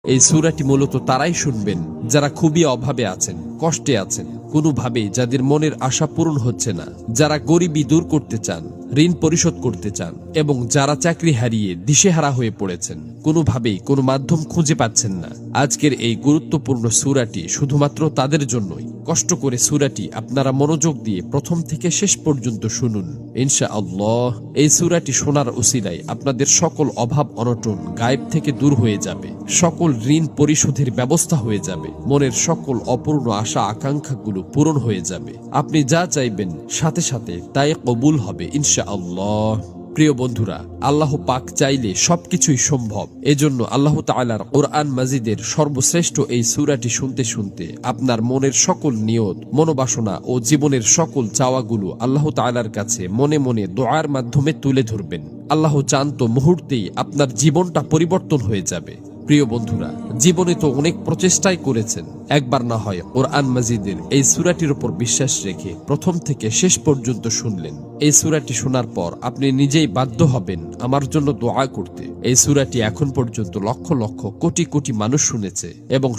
এই সূরাটি মূলত তারাই শুনবেন যারা খুবই অভাবে আছেন, কষ্টে আছেন, কোনোভাবেই যাদের মনের আশা পূরণ হচ্ছে না, যারা গরিবি দূর করতে চান, ঋণ পরিশোধ করতে চান, এবং যারা চাকরি হারিয়ে দিশেহারা হয়ে পড়েছেন, কোনোভাবেই কোনো মাধ্যম খুঁজে পাচ্ছেন না। আজকের এই গুরুত্বপূর্ণ সূরাটি শুধুমাত্র তাদের জন্যই। কষ্ট করে সূরাটি আপনারা মনোযোগ দিয়ে প্রথম থেকে শেষ পর্যন্ত শুনুন। ইনশাআল্লাহ এই সূরাটি শোনার উসিলায় আপনাদের সকল অভাব অনটন গায়েব থেকে দূর হয়ে যাবে, সকল ঋণ পরিশোধের ব্যবস্থা হয়ে যাবে, মনের সকল অপূর্ণ আশা আকাঙ্ক্ষাগুলো পূরণ হয়ে যাবে। আপনি যা চাইবেন সাথে সাথে তাই কবুল হবে ইনশাআল্লাহ। প্রিয় বন্ধুরা, আল্লাহ পাক চাইলে সবকিছুই সম্ভব। এজন্য আল্লাহ তাআলার কোরআন মাজিদের সর্বশ্রেষ্ঠ এই সূরাটি শুনতে শুনতে আপনার মনের সকল নিয়ত, মনোবাসনা ও জীবনের সকল চাওয়াগুলো আল্লাহ তাআলার কাছে মনে মনে দোয়ার মাধ্যমে তুলে ধরবেন। আল্লাহ চান তো মুহূর্তেই আপনার জীবনটা পরিবর্তন হয়ে যাবে। প্রিয় বন্ধুরা, জীবনে তো অনেক প্রচেষ্টাই করেছেন, একবার না হয় কোরআন মাজিদের এই সূরাটির উপর বিশ্বাস রেখে প্রথম থেকে শেষ পর্যন্ত শুনলেন। এই সূরাটি শোনার পর আপনি নিজেই বাধ্য হবেন আমার জন্য দোয়া করতে। এই সূরাটি এখন পর্যন্ত লক্ষ লক্ষ কোটি কোটি মানুষ শুনেছে এবং